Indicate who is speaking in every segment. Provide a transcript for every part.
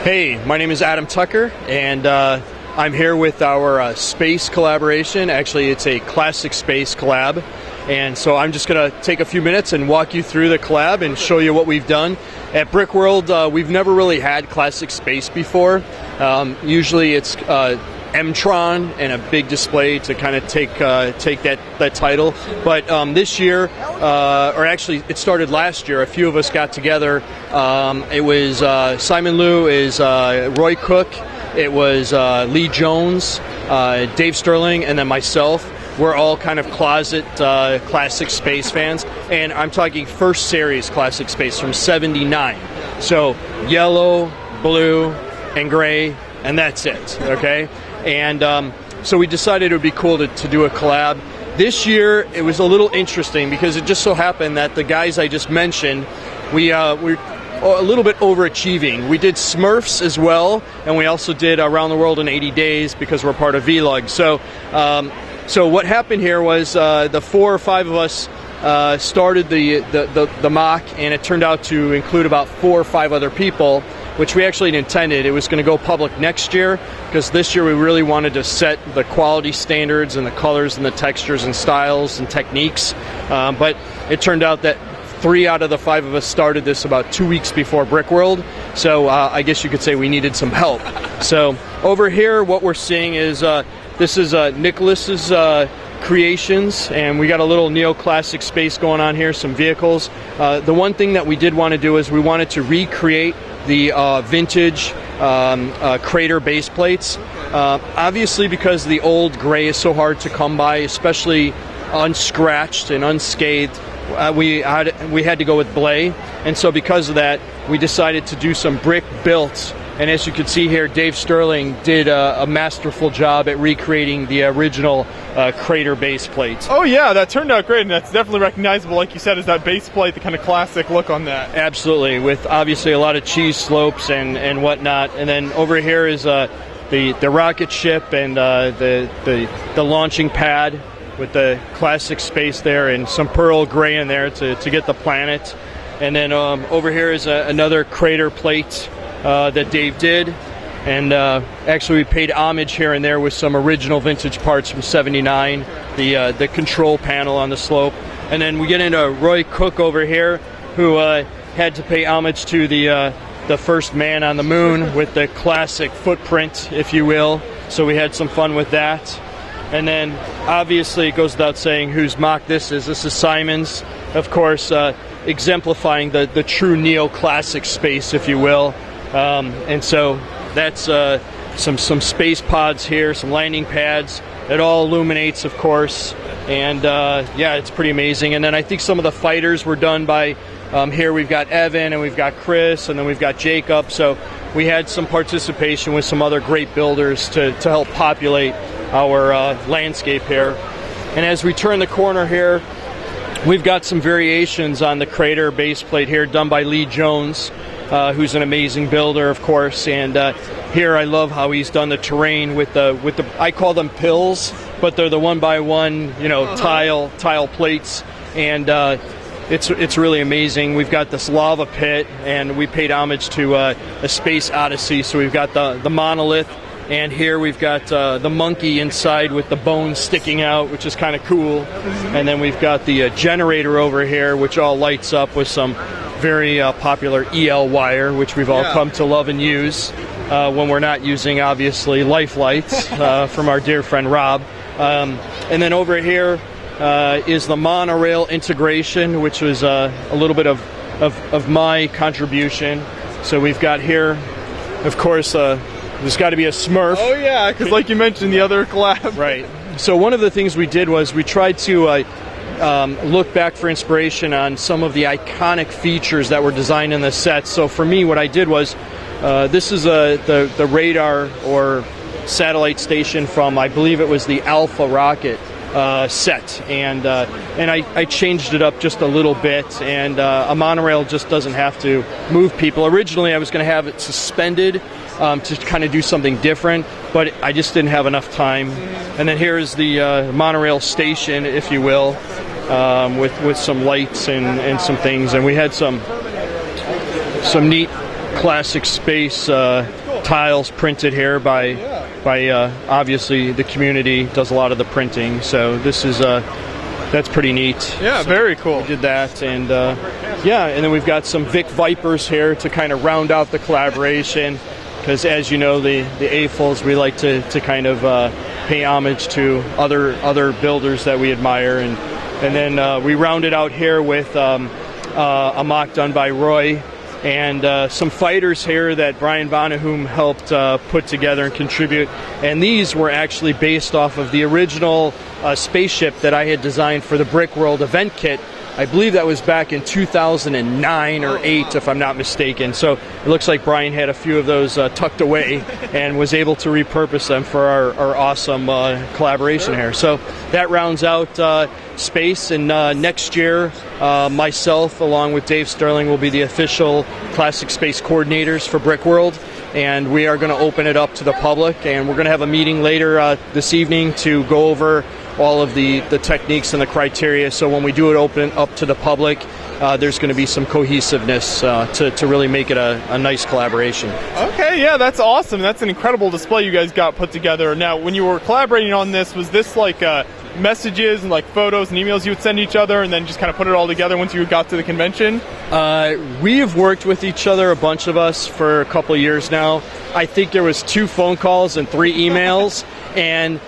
Speaker 1: Hey, my name is Adam Tucker, and I'm here with our space collaboration. Actually, it's a classic space collab, and so I'm just going to take a few minutes and walk you through the collab and show you what we've done. At Brickworld, we've never really had classic space before. Usually it's M-Tron and a big display to kind of take that title. But this year, or actually it started last year, a few of us got together. It was Simon Liu, is Roy Cook, it was Lee Jones, Dave Sterling, and then myself. We're all kind of closet classic space fans, and I'm talking first series classic space from '79. So yellow, blue, and gray, and that's it, okay? And so we decided it would be cool to do a collab. This year, it was a little interesting because it just so happened that the guys I just mentioned, we're a little bit overachieving. We did Smurfs as well, and we also did Around the World in 80 Days because we're part of Vlog. So what happened here was the 4 or 5 of us started the mock, and it turned out to include about 4 or 5 other people, which we actually intended. It was going to go public next year because this year we really wanted to set the quality standards and the colors and the textures and styles and techniques. But it turned out that 3 out of the 5 of us started this about 2 weeks before Brickworld. So I guess you could say we needed some help. So over here, what we're seeing is this is Nicholas's creations, and we got a little neoclassic space going on here, some vehicles. The one thing that we did want to do is we wanted to recreate the vintage crater base plates. Obviously, because the old gray is so hard to come by, especially unscratched and unscathed, we had to go with Blay, and so because of that, we decided to do some brick built. And as you can see here, Dave Sterling did a masterful job at recreating the original crater base plate.
Speaker 2: Oh yeah, that turned out great, and that's definitely recognizable, like you said, as that base plate, the kind of classic look on that.
Speaker 1: Absolutely, with obviously a lot of cheese slopes and whatnot. And then over here is the rocket ship and the launching pad with the classic space there, and some pearl gray in there to get the planet. And then over here is another crater plate that Dave did, and actually we paid homage here and there with some original vintage parts from '79, the control panel on the slope. And then we get into Roy Cook over here, who had to pay homage to the first man on the moon with the classic footprint, if you will. So we had some fun with that. And then obviously it goes without saying whose mock this is. This is Simon's, of course, exemplifying the true neoclassic space, if you will. And so that's some space pods here, some landing pads. It all illuminates, of course, and yeah, it's pretty amazing. And then I think some of the fighters were done by here we've got Evan, and we've got Chris, and then we've got Jacob. So we had some participation with some other great builders to help populate our landscape here. And as we turn the corner here, we've got some variations on the crater base plate here done by Lee Jones, who's an amazing builder, of course. And here I love how he's done the terrain with the I call them pills, but they're the 1x1, you know, tile plates, and it's really amazing. We've got this lava pit, and we paid homage to a space odyssey. So we've got the monolith, and here we've got the monkey inside with the bones sticking out, which is kind of cool. And then we've got the generator over here, which all lights up with some very popular EL wire, which we've all come to love and use when we're not using, obviously, life lights from our dear friend Rob. And then over here is the monorail integration, which was a little bit of my contribution. So we've got here, of course, there's got to be a Smurf.
Speaker 2: Oh yeah, because like you mentioned, the other collab.
Speaker 1: Right. So one of the things we did was we tried to look back for inspiration on some of the iconic features that were designed in the set. So for me, what I did was, this is the radar or satellite station from, I believe it was the Alpha rocket set, and I changed it up just a little bit, and a monorail just doesn't have to move people. Originally I was going to have it suspended to kind of do something different, but I just didn't have enough time. And then here's the monorail station, if you will, with some lights and some things, and we had some neat classic space tiles printed here by obviously the community does a lot of the printing. So this is that's pretty neat.
Speaker 2: Yeah,
Speaker 1: so
Speaker 2: very cool.
Speaker 1: We did that, and and then we've got some Vic Vipers here to kind of round out the collaboration. Because as you know, the AFOLs, we like to kind of pay homage to other builders that we admire, and then we rounded out here with a mock done by Roy, and some fighters here that Brian Bonahum helped put together and contribute. And these were actually based off of the original spaceship that I had designed for the Brickworld event kit. I believe that was back in 2009 or 8, if I'm not mistaken. So it looks like Brian had a few of those tucked away and was able to repurpose them for our awesome collaboration here. So that rounds out space, and next year myself along with Dave Sterling will be the official Classic Space coordinators for Brickworld, and we are going to open it up to the public, and we're going to have a meeting later this evening to go over all of the techniques and the criteria. So when we do it open up to the public, there's going to be some cohesiveness to really make it a nice collaboration.
Speaker 2: Okay, yeah, that's awesome. That's an incredible display you guys got put together. Now, when you were collaborating on this, was this like messages and like photos and emails you would send each other and then just kind of put it all together once you got to the convention?
Speaker 1: We have worked with each other, a bunch of us, for a couple of years now. I think there was 2 phone calls and 3 emails, and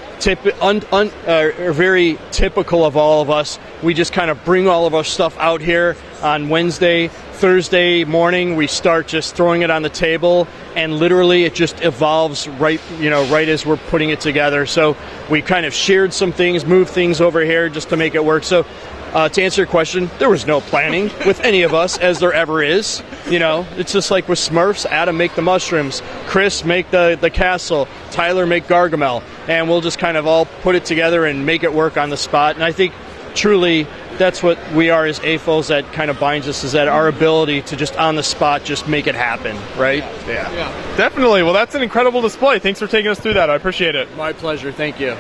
Speaker 1: very typical of all of us. We just kind of bring all of our stuff out here on Wednesday. Thursday morning, we start just throwing it on the table, and literally it just evolves right as we're putting it together. So we kind of shared some things, moved things over here just to make it work. So to answer your question, there was no planning with any of us, as there ever is. It's just like with Smurfs. Adam make the mushrooms, Chris make the castle, Tyler make Gargamel, and we'll just kind of all put it together and make it work on the spot. And I think truly that's what we are as AFOs, that kind of binds us, is that our ability to just on the spot just make it happen, right?
Speaker 2: Yeah, definitely. Well, that's an incredible display. Thanks for taking us through that. I appreciate it.
Speaker 1: My pleasure. Thank you.